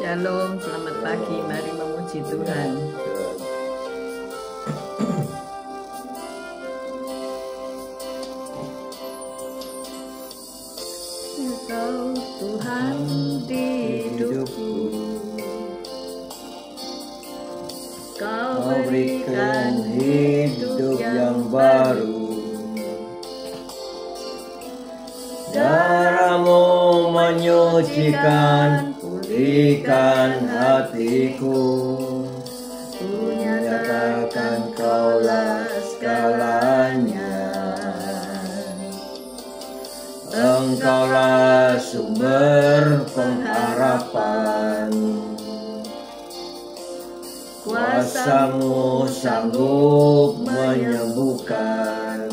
Shalom, selamat pagi, mari memuji Tuhan. Engkau Tuhan di hidupku, Kau berikan hidup yang baru. Darah-Mu menyucikan, pulihkan hatiku. Ku nyatakan Kaulah segalanya. Engkaulah sumber pengharapan. Kuasa-Mu sanggup menyembuhkan.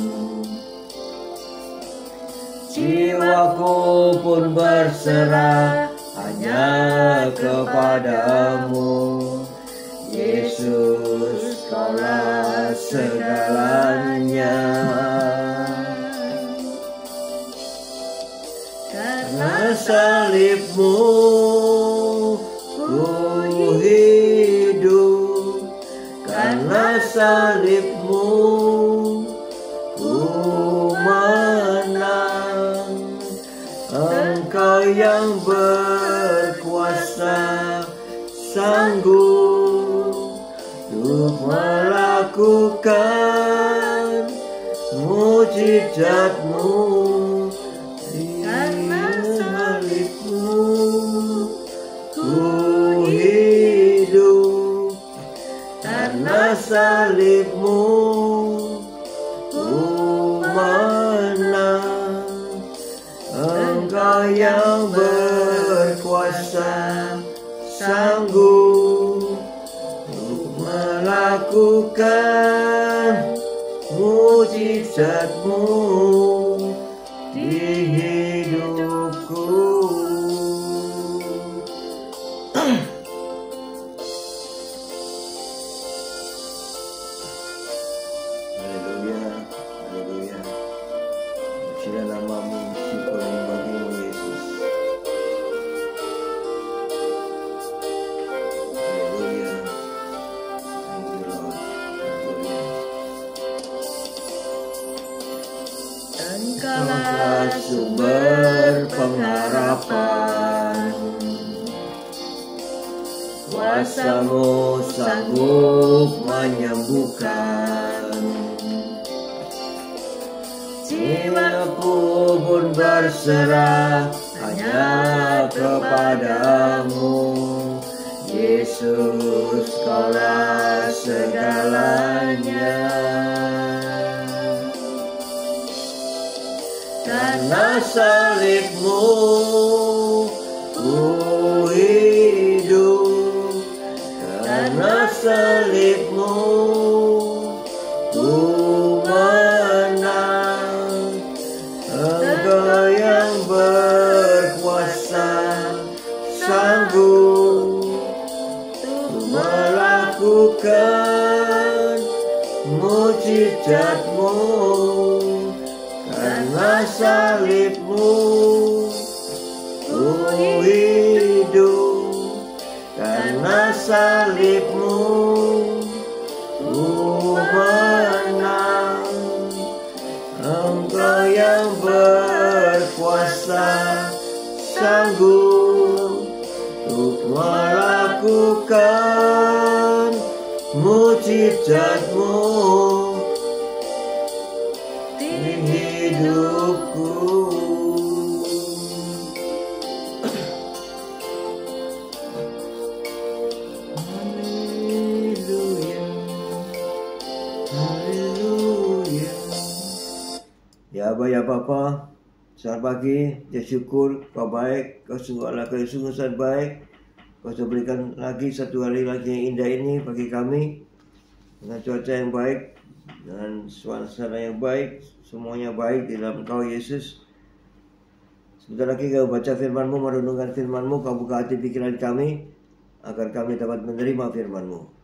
Jiwaku pun berserah hanya kepadamu. Yesus, Kaulah segalanya. Karena salib-Mu ku hidup, karena salib-Mu ku menang. Engkau yang berkuasa, sanggup untuk melakukan mujizat-Mu. Karena salib-Mu ku hidup, karena salib-Mu ku menang. Engkau yang berkuasa, sanggup untuk melakukan mujizat-Mu di hidupku. Haleluya, haleluya. Pujilah nama-Mu, syukur bagi-Mu Yesus. Haleluya. Thank you Lord. Haleluya. Engkaulah Sumber pengharapan. Kuasa-Mu sanggup menyembuhkan. Jiwaku pun berserah hanya kepadamu. Yesus, Kaulah segalanya. Karena salib-Mu ku hidup, karena salib-Mu ku menang. Engkau yang berkuasa, sanggup untuk melakukan mujizat-Mu. Karena salib-Mu ku hidup, karena salib-Mu ku menang. Engkau yang berkuasa, sanggup untuk melakukan mujizat-Mu di hidupku. Haleluya, haleluya. Ya Abah, ya Bapa, selamat pagi, ya syukur Kau baik, Kau sungguh Allah, Kau sungguh sangat baik. Kau sudah berikan lagi satu hari lagi yang indah ini bagi kami, dengan cuaca yang baik, dengan suasana yang baik, semuanya baik di dalam Kau Yesus. Sebentar lagi Kau baca firman-Mu, merenungkan firman-Mu, Kau buka hati pikiran kami agar kami dapat menerima firman-Mu.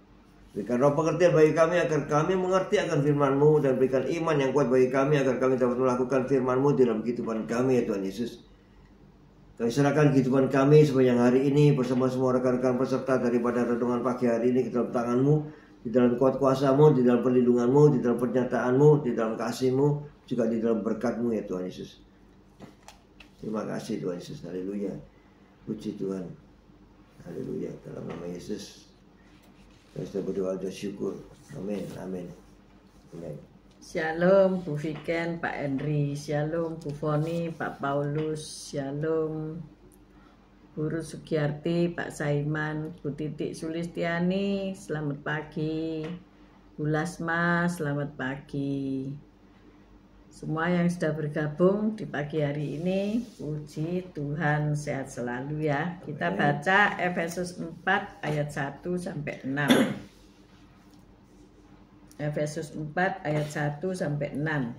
Berikan roh pengertian bagi kami agar kami mengerti akan firman-Mu, dan berikan iman yang kuat bagi kami agar kami dapat melakukan firman-Mu dalam kehidupan kami, ya Tuhan Yesus. Kami serahkan kehidupan kami sepanjang hari ini bersama semua rekan-rekan peserta daripada renungan pagi hari ini ke dalam tangan-Mu, di dalam kuat kuasa-Mu, di dalam perlindungan-Mu, di dalam pernyataan-Mu, di dalam kasih-Mu, juga di dalam berkat-Mu ya Tuhan Yesus. Terima kasih Tuhan Yesus. Haleluya. Puji Tuhan. Haleluya. Dalam nama Yesus kita berdoa dan syukur. Amin. Amin. Amin. Shalom Bu Viken, Pak Henry. Shalom Bu Foni, Pak Paulus. Shalom Bu Ruth Sugiyarti, Pak Saiman, Bu Titik Sulistiani. Selamat pagi. Bu Lasma, selamat pagi. Semua yang sudah bergabung di pagi hari ini, puji Tuhan, sehat selalu ya. Kita baca Efesus 4 ayat 1 sampai 6. Efesus 4 ayat 1 sampai 6.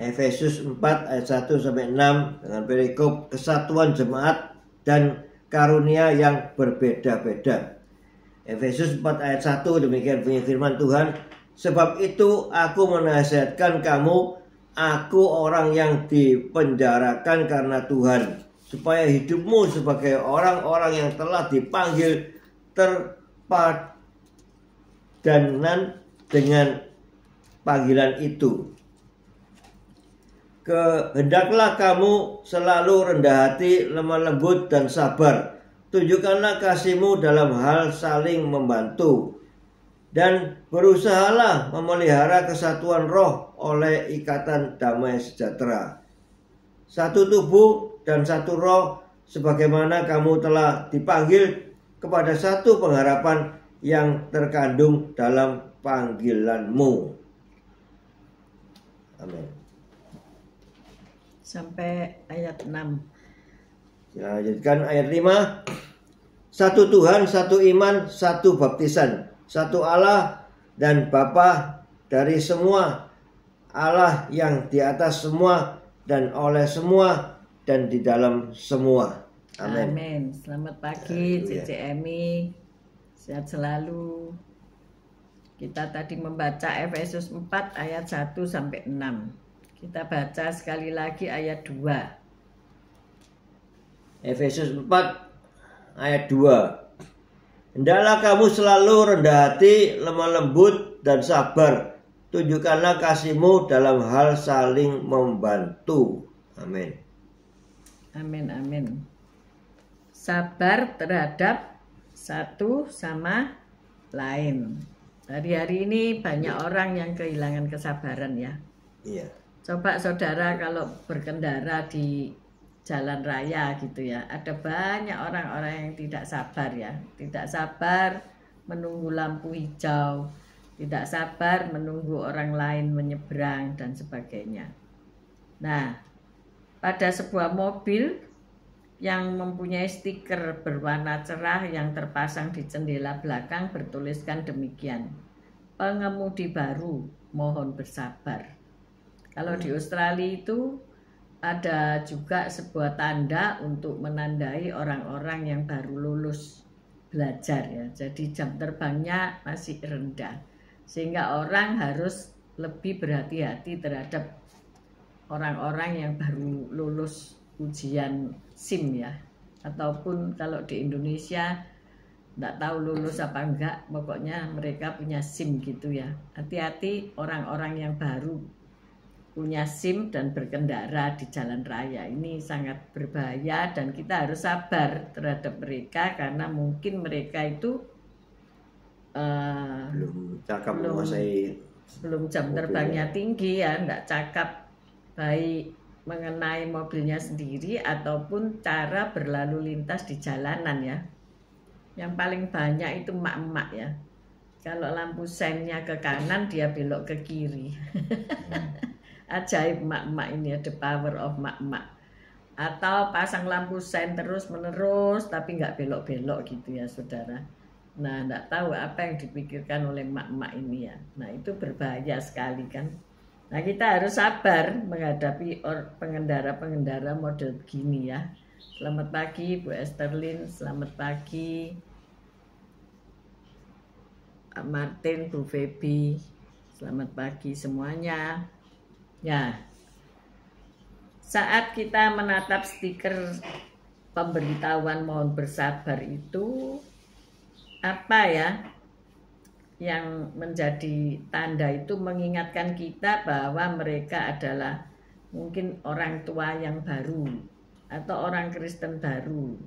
Efesus 4 ayat 1 sampai 6 dengan perikop kesatuan jemaat dan karunia yang berbeda-beda. Efesus 4 ayat 1 demikian bunyi firman Tuhan. Sebab itu aku menasihatkan kamu, aku orang yang dipenjarakan karena Tuhan, supaya hidupmu sebagai orang-orang yang telah dipanggil terpadanan dengan panggilan itu. Hendaklah kamu selalu rendah hati, lemah lembut dan sabar. Tunjukkanlah kasihmu dalam hal saling membantu. Dan berusahalah memelihara kesatuan roh oleh ikatan damai sejahtera. Satu tubuh dan satu roh, sebagaimana kamu telah dipanggil kepada satu pengharapan yang terkandung dalam panggilanmu. Amin. Sampai ayat 6. Lanjutkan ayat 5. Satu Tuhan, satu iman, satu baptisan, satu Allah dan Bapa dari semua, Allah yang di atas semua dan oleh semua dan di dalam semua. Amin. Amin. Selamat pagi CCMI. Sehat selalu. Kita tadi membaca Efesus 4 ayat 1 sampai 6. Kita baca sekali lagi ayat 2. Efesus 4 ayat 2. Hendaklah kamu selalu rendah hati, lemah lembut dan sabar. Tunjukkanlah kasihmu dalam hal saling membantu. Amin. Amin, amin. Sabar terhadap satu sama lain. Hari-hari ini banyak orang yang kehilangan kesabaran ya. Iya. Coba saudara kalau berkendara di jalan raya gitu ya, ada banyak orang-orang yang tidak sabar ya. Tidak sabar menunggu lampu hijau, tidak sabar menunggu orang lain menyeberang dan sebagainya. Nah, pada sebuah mobil yang mempunyai stiker berwarna cerah yang terpasang di jendela belakang bertuliskan demikian. Pengemudi baru, mohon bersabar. Kalau di Australia itu ada juga sebuah tanda untuk menandai orang-orang yang baru lulus belajar ya. Jadi jam terbangnya masih rendah. Sehingga orang harus lebih berhati-hati terhadap orang-orang yang baru lulus ujian SIM ya, ataupun kalau di Indonesia tidak tahu lulus apa enggak, pokoknya mereka punya SIM gitu ya. Hati-hati orang-orang yang baru punya SIM dan berkendara di jalan raya, ini sangat berbahaya dan kita harus sabar terhadap mereka karena mungkin mereka itu belum jam terbangnya tinggi ya, tidak cakap baik mengenai mobilnya sendiri ataupun cara berlalu lintas di jalanan ya. Yang paling banyak itu emak-emak ya. Kalau lampu sennya ke kanan dia belok ke kiri. Ajaib emak-emak ini, the power of emak-emak. Atau pasang lampu sen terus menerus tapi nggak belok-belok gitu ya saudara. Nah, nggak tahu apa yang dipikirkan oleh emak-emak ini ya. Nah, itu berbahaya sekali kan. Nah, kita harus sabar menghadapi pengendara-pengendara model begini ya. Selamat pagi Bu Esterlin, selamat pagi Pak Martin, Bu Feby, selamat pagi semuanya. Ya, saat kita menatap stiker pemberitahuan mohon bersabar itu apa ya yang menjadi tanda itu mengingatkan kita bahwa mereka adalah mungkin orang tua yang baru atau orang Kristen baru.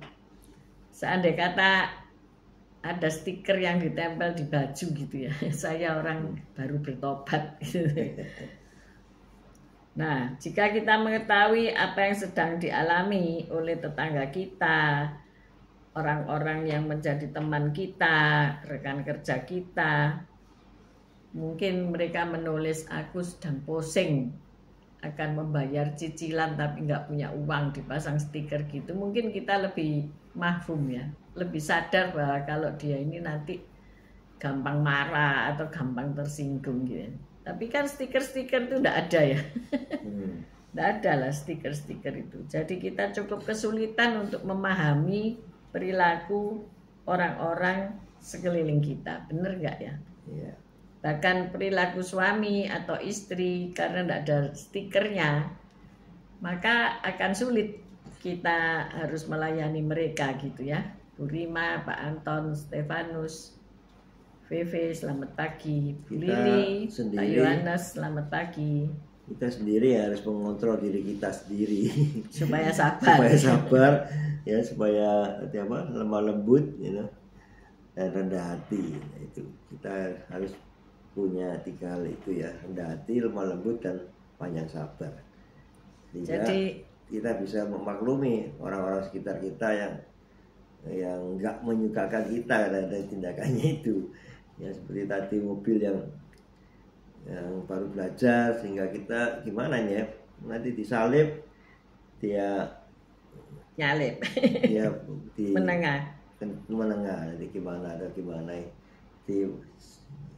Seandainya kata ada stiker yang ditempel di baju gitu ya, saya orang baru bertobat gitu. Nah, jika kita mengetahui apa yang sedang dialami oleh tetangga kita, orang-orang yang menjadi teman kita, rekan kerja kita, mungkin mereka menulis aku sedang pusing akan membayar cicilan tapi nggak punya uang, dipasang stiker gitu, mungkin kita lebih mahfum ya, lebih sadar bahwa kalau dia ini nanti gampang marah atau gampang tersinggung gitu. Tapi kan stiker-stiker itu nggak ada ya. Nggak ada lah stiker-stiker itu. Jadi kita cukup kesulitan untuk memahami perilaku orang-orang sekeliling kita. Bener nggak ya? Iya. Bahkan perilaku suami atau istri karena tidak ada stikernya, maka akan sulit kita harus melayani mereka gitu ya. Bu Rima, Pak Anton, Stefanus, VV, selamat pagi. Bu Lili, Pak Yohanes, selamat pagi. Kita sendiri harus mengontrol diri kita sendiri supaya sabar. Supaya sabar ya, supaya lemah lembut dan rendah hati. Itu kita harus punya 3 hal itu ya, rendah hati, lemah lembut, dan panjang sabar. Sehingga jadi kita bisa memaklumi orang-orang sekitar kita yang nggak menyukakan kita dari tindakannya itu. Ya seperti tadi mobil yang baru belajar, sehingga kita gimana ya, nanti disalip dia nyalip, dia menengah, nanti gimana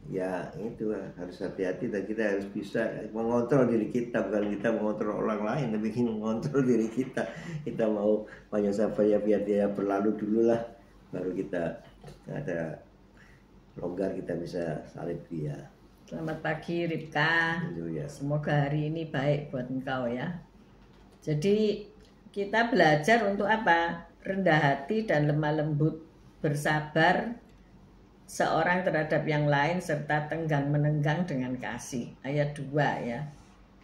ya itu harus hati-hati, dan kita harus bisa mengontrol diri kita, bukan kita mengontrol orang lain, tapi mengontrol diri kita. Kita mau banyak sabar ya, biar dia berlalu dulu lah, baru kita ada longgar, kita bisa salib dia. Selamat pagi Ripka, semoga hari ini baik buat engkau ya. Jadi kita belajar untuk apa? Rendah hati dan lemah lembut, bersabar seorang terhadap yang lain, serta tenggang menenggang dengan kasih. Ayat 2 ya.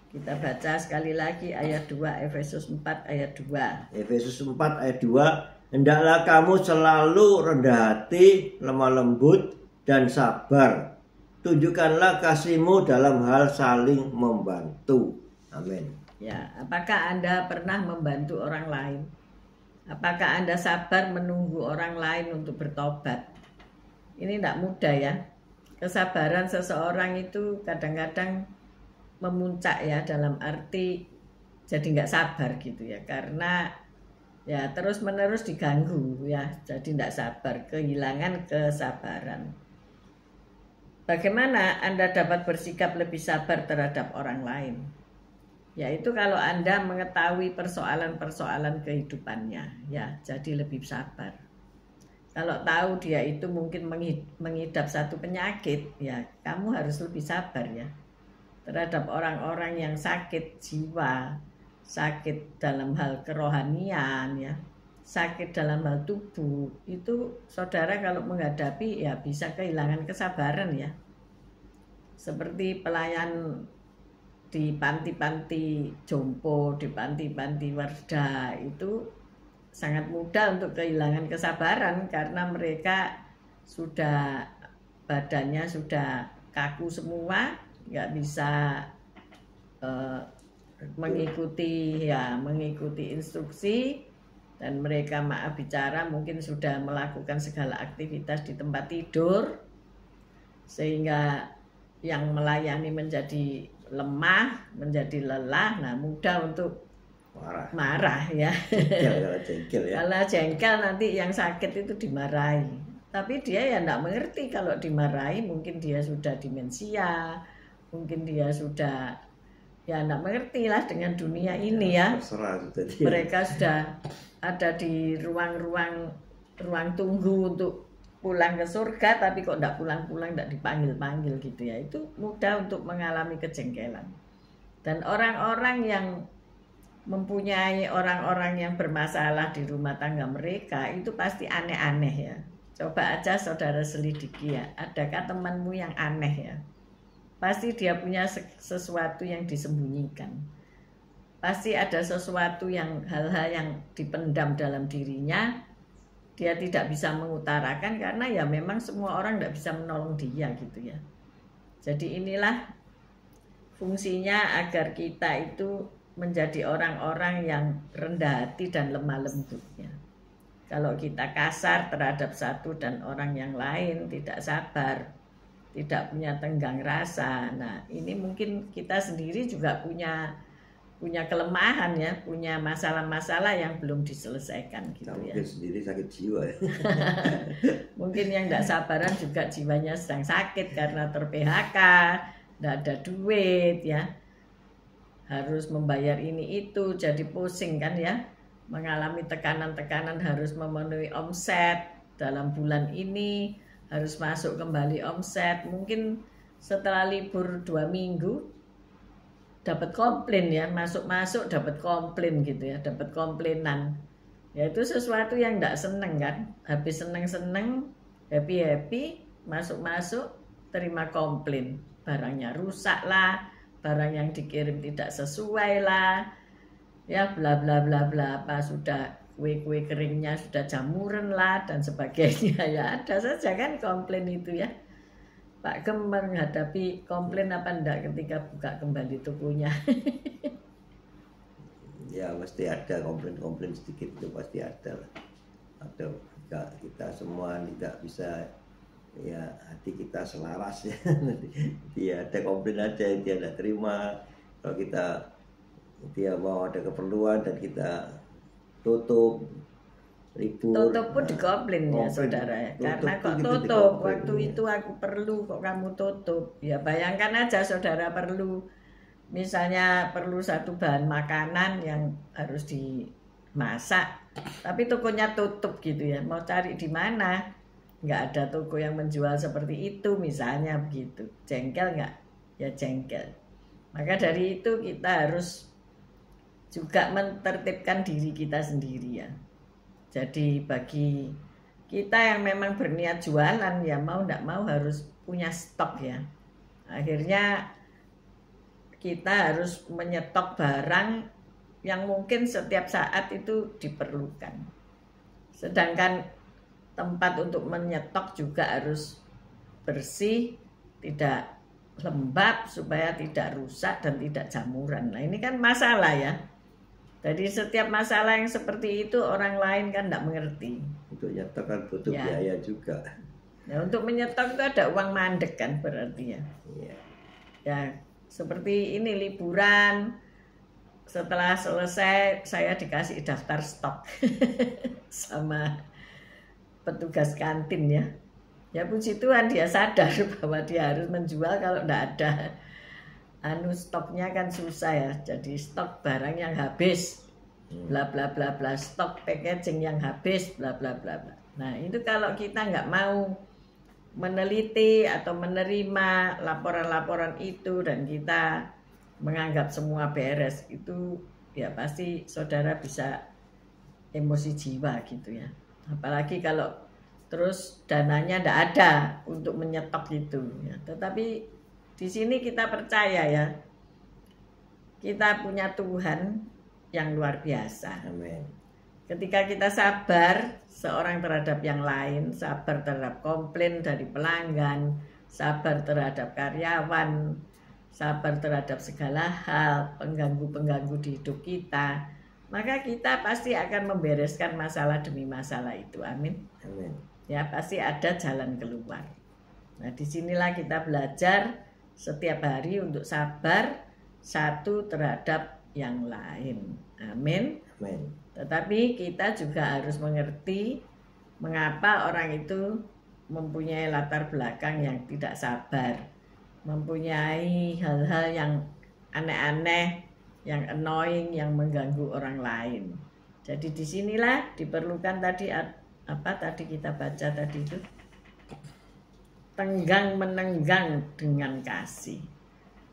Kita baca sekali lagi ayat 2, Efesus 4 ayat 2. Efesus 4 ayat 2. Hendaklah kamu selalu rendah hati, lemah lembut, dan sabar. Tunjukkanlah kasihmu dalam hal saling membantu. Amin. Ya, apakah Anda pernah membantu orang lain? Apakah Anda sabar menunggu orang lain untuk bertobat? Ini tidak mudah ya. Kesabaran seseorang itu kadang-kadang memuncak ya, dalam arti jadi nggak sabar gitu ya, karena ya terus menerus diganggu ya, jadi tidak sabar, kehilangan kesabaran. Bagaimana Anda dapat bersikap lebih sabar terhadap orang lain? Yaitu kalau Anda mengetahui persoalan-persoalan kehidupannya ya, jadi lebih sabar. Kalau tahu dia itu mungkin mengidap satu penyakit, ya kamu harus lebih sabar ya terhadap orang-orang yang sakit jiwa, sakit dalam hal kerohanian ya, sakit dalam hal tubuh. Itu saudara kalau menghadapi ya bisa kehilangan kesabaran ya. Seperti pelayan di panti-panti jompo, di panti-panti warda, itu sangat mudah untuk kehilangan kesabaran karena mereka sudah badannya sudah kaku semua, nggak bisa mengikuti instruksi, dan mereka maaf bicara mungkin sudah melakukan segala aktivitas di tempat tidur, sehingga yang melayani menjadi lemah, menjadi lelah. Nah, mudah untuk marah ya. Jengkel ya. Kalau jengkel nanti yang sakit itu dimarahi. Tapi dia ya tidak mengerti kalau dimarahi, mungkin dia sudah demensia, mungkin dia sudah ya tidak mengerti lah dengan dunia ini ya. Mereka sudah ada di ruang tunggu untuk pulang ke surga, tapi kok tidak pulang-pulang, tidak dipanggil-panggil gitu ya. Itu mudah untuk mengalami kejengkelan. Dan orang-orang yang mempunyai orang-orang yang bermasalah di rumah tangga mereka, itu pasti aneh-aneh ya. Coba aja saudara selidiki ya, adakah temanmu yang aneh ya? Pasti dia punya sesuatu yang disembunyikan. Pasti ada sesuatu yang hal-hal yang dipendam dalam dirinya, dia tidak bisa mengutarakan karena ya memang semua orang tidak bisa menolong dia gitu ya. Jadi inilah fungsinya agar kita itu menjadi orang-orang yang rendah hati dan lemah lembut ya. Kalau kita kasar terhadap satu dan orang yang lain, tidak sabar, tidak punya tenggang rasa. Nah, ini mungkin kita sendiri juga punya kelemahan ya, punya masalah-masalah yang belum diselesaikan gitu ya. Mungkin sendiri sakit jiwa ya. Mungkin yang tidak sabaran juga jiwanya sedang sakit karena ter-PHK, tidak ada duit ya, harus membayar ini itu, jadi pusing kan ya, mengalami tekanan-tekanan harus memenuhi omset dalam bulan ini, harus masuk kembali omset. Mungkin setelah libur 2 minggu dapat komplain ya, masuk-masuk dapat komplain gitu ya, dapat komplainan. Ya itu sesuatu yang tidak seneng kan, habis seneng-seneng, happy-happy, masuk-masuk terima komplain, barangnya rusak lah, barang yang dikirim tidak sesuai lah, ya bla bla bla bla, apa sudah kue-kue keringnya sudah jamuran lah dan sebagainya ya, ada saja kan komplain itu ya. Pak Gem menghadapi komplain apa enggak ketika buka kembali tokonya? Ya mesti ada komplain-komplain sedikit, itu pasti ada lah. Ada, kita semua tidak bisa ya, hati kita selaras ya. Dia ada komplain aja yang dia tidak terima. Kalau dia mau ada keperluan dan kita tutup, libur, tutup pun dikomplain ya saudara ya, karena kok tutup waktu itu aku perlu kok kamu tutup ya. Bayangkan aja saudara perlu, misalnya perlu satu bahan makanan yang harus dimasak, tapi tokonya tutup gitu ya, mau cari di mana, nggak ada toko yang menjual seperti itu misalnya begitu. Jengkel nggak? Ya jengkel. Maka dari itu kita harus juga mentertibkan diri kita sendiri ya. Jadi bagi kita yang memang berniat jualan ya, mau tidak mau harus punya stok ya. Akhirnya kita harus menyetok barang yang mungkin setiap saat itu diperlukan. Sedangkan tempat untuk menyetok juga harus bersih, tidak lembab supaya tidak rusak dan tidak jamuran. Nah ini kan masalah ya. Jadi setiap masalah yang seperti itu orang lain kan tidak mengerti. Untuk nyetok kan butuh ya. Biaya juga. Nah, untuk menyetok itu ada uang mandek kan berarti ya. Iya. Ya seperti ini liburan, setelah selesai saya dikasih daftar stok sama petugas kantin ya. Ya puji Tuhan dia sadar bahwa dia harus menjual, kalau tidak ada stoknya kan susah ya. Jadi stok barang yang habis, bla bla bla bla, stok packaging yang habis, bla bla bla bla. Nah itu kalau kita nggak mau meneliti atau menerima laporan-laporan itu dan kita menganggap semua beres, itu ya pasti saudara bisa emosi jiwa gitu ya. Apalagi kalau terus dananya tidak ada untuk menyetok itu ya. Tetapi di sini kita percaya ya, kita punya Tuhan yang luar biasa. Amin. Ketika kita sabar seorang terhadap yang lain, sabar terhadap komplain dari pelanggan, sabar terhadap karyawan, sabar terhadap segala hal, pengganggu-pengganggu di hidup kita, maka kita pasti akan membereskan masalah demi masalah itu. Amin. Amin. Ya pasti ada jalan keluar. Nah disinilah kita belajar setiap hari untuk sabar satu terhadap yang lain. Amin. Amin. Tetapi kita juga harus mengerti mengapa orang itu mempunyai latar belakang yang tidak sabar, mempunyai hal-hal yang aneh-aneh, yang annoying, yang mengganggu orang lain. Jadi disinilah diperlukan tadi apa tadi kita baca tadi itu, tenggang menenggang dengan kasih.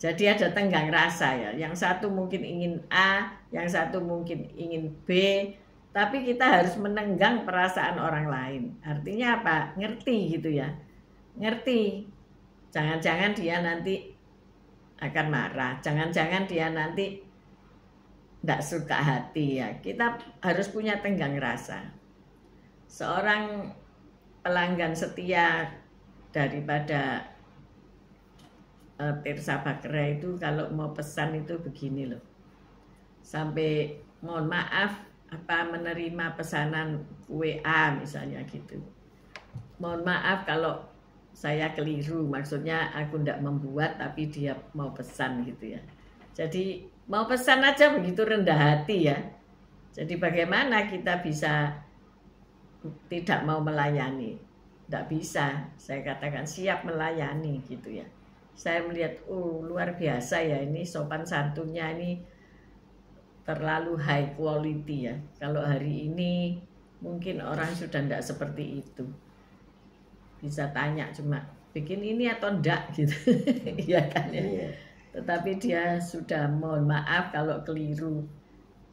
Jadi ada tenggang rasa ya. Yang satu mungkin ingin A, yang satu mungkin ingin B, tapi kita harus menenggang perasaan orang lain. Artinya apa? Ngerti gitu ya. Ngerti. Jangan-jangan dia nanti akan marah. Jangan-jangan dia nanti tidak suka hati ya. Kita harus punya tenggang rasa. Seorang pelanggan setia daripada Tirsa Bakra itu kalau mau pesan itu begini loh. Sampai mohon maaf menerima pesanan WA misalnya gitu. Mohon maaf kalau saya keliru, maksudnya aku tidak membuat tapi dia mau pesan gitu ya. Jadi mau pesan aja begitu rendah hati ya. Jadi bagaimana kita bisa tidak mau melayani? Tidak bisa. Saya katakan siap melayani gitu ya. Saya melihat, luar biasa ya ini sopan santunnya ini terlalu high quality ya. Kalau hari ini mungkin orang sudah tidak seperti itu. Bisa tanya cuma bikin ini atau enggak gitu. Iya kan ya. Tetapi dia sudah mohon maaf kalau keliru.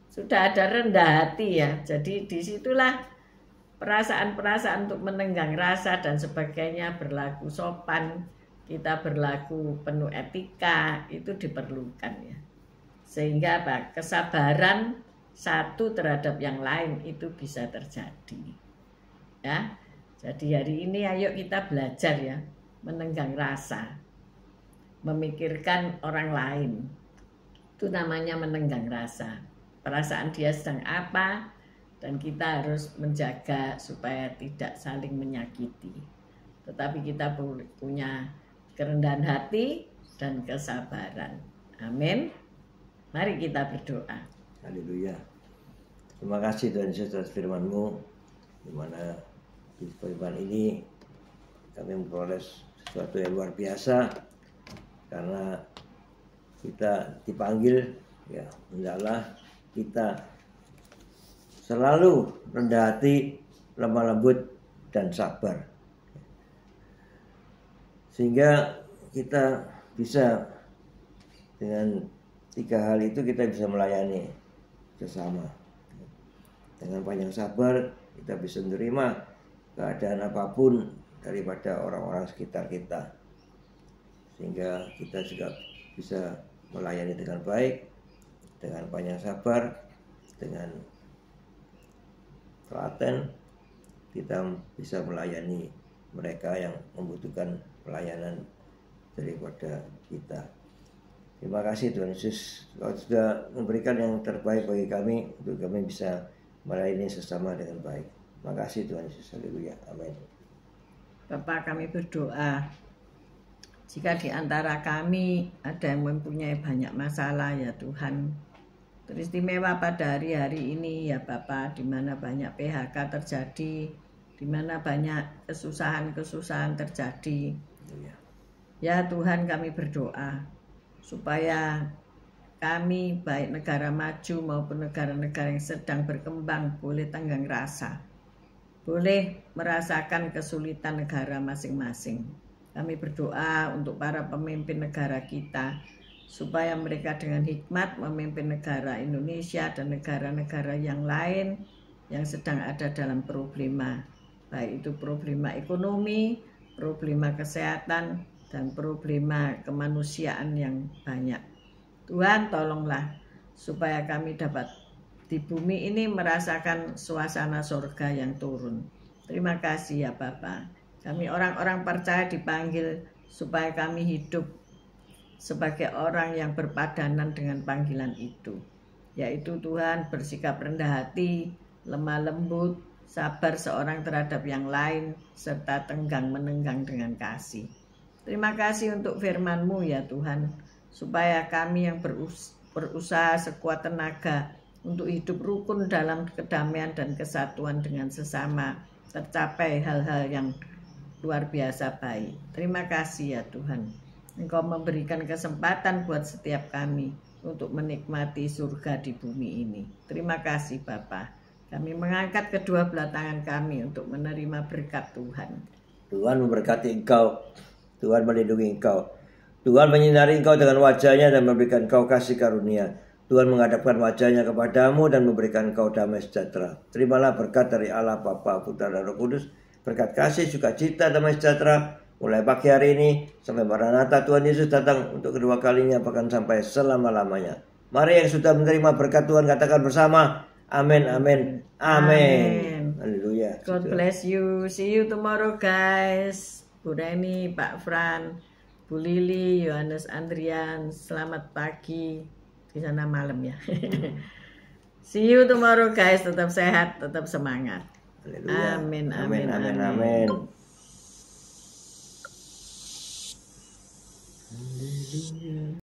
Sudah ada rendah hati ya. Jadi disitulah perasaan-perasaan untuk menenggang rasa dan sebagainya, berlaku sopan, kita berlaku penuh etika, itu diperlukan ya. Sehingga apa? Kesabaran satu terhadap yang lain itu bisa terjadi. Ya. Jadi hari ini ayo kita belajar ya, menenggang rasa. Memikirkan orang lain. Itu namanya menenggang rasa. Perasaan dia sedang apa, dan kita harus menjaga supaya tidak saling menyakiti. Tetapi kita punya kerendahan hati dan kesabaran. Amin. Mari kita berdoa. Haleluya. Terima kasih Tuhan Yesus atas firman-Mu, di mana di firman ini kami memperoleh sesuatu yang luar biasa, karena kita dipanggil ya, hendaklah kita selalu rendah hati, lemah lembut dan sabar. Sehingga kita bisa dengan 3 hal itu kita bisa melayani sesama. Dengan panjang sabar kita bisa menerima keadaan apapun daripada orang-orang sekitar kita. Sehingga kita juga bisa melayani dengan baik, dengan panjang sabar, dengan telaten, kita bisa melayani mereka yang membutuhkan pelayanan daripada kita. Terima kasih Tuhan Yesus, Kau sudah memberikan yang terbaik bagi kami untuk kami bisa melayani sesama dengan baik. Terima kasih Tuhan Yesus. Haleluya. Amin. Bapak, kami berdoa, jika di antara kami ada yang mempunyai banyak masalah ya Tuhan, teristimewa pada hari-hari ini ya Bapak, di mana banyak PHK terjadi, di mana banyak kesusahan-kesusahan terjadi. Ya Tuhan, kami berdoa supaya kami baik negara maju maupun negara-negara yang sedang berkembang boleh tenggang rasa, boleh merasakan kesulitan negara masing-masing. Kami berdoa untuk para pemimpin negara kita, supaya mereka dengan hikmat memimpin negara Indonesia dan negara-negara yang lain yang sedang ada dalam problema, baik itu problema ekonomi, problema kesehatan, dan problema kemanusiaan yang banyak. Tuhan, tolonglah supaya kami dapat di bumi ini merasakan suasana surga yang turun. Terima kasih ya Bapa. Kami orang-orang percaya dipanggil supaya kami hidup sebagai orang yang berpadanan dengan panggilan itu, yaitu Tuhan bersikap rendah hati, lemah lembut, sabar seorang terhadap yang lain, serta tenggang menenggang dengan kasih. Terima kasih untuk firman-Mu ya Tuhan, supaya kami yang berusaha sekuat tenaga untuk hidup rukun dalam kedamaian dan kesatuan dengan sesama, tercapai hal-hal yang luar biasa baik. Terima kasih ya Tuhan, Engkau memberikan kesempatan buat setiap kami untuk menikmati surga di bumi ini. Terima kasih Bapa. Kami mengangkat kedua belah tangan kami untuk menerima berkat Tuhan. Tuhan memberkati engkau, Tuhan melindungi engkau. Tuhan menyinari engkau dengan wajah-Nya dan memberikan engkau kasih karunia. Tuhan menghadapkan wajah-Nya kepadamu dan memberikan engkau damai sejahtera. Terimalah berkat dari Allah Bapa, Putra dan Roh Kudus. Berkat kasih, sukacita, damai sejahtera mulai pagi hari ini sampai Maranatha Tuhan Yesus datang untuk kedua kalinya, bahkan sampai selama-lamanya. Mari yang sudah menerima berkat Tuhan katakan bersama, amin, amin, amin. Haleluya. God bless you. See you tomorrow guys. Bu Reni, Pak Fran, Bu Lili, Yohanes Andrian, selamat pagi. Di sana malam ya. See you tomorrow guys. Tetap sehat, tetap semangat. Haleluya. Amin, Amin, amin, amin, amin. amin.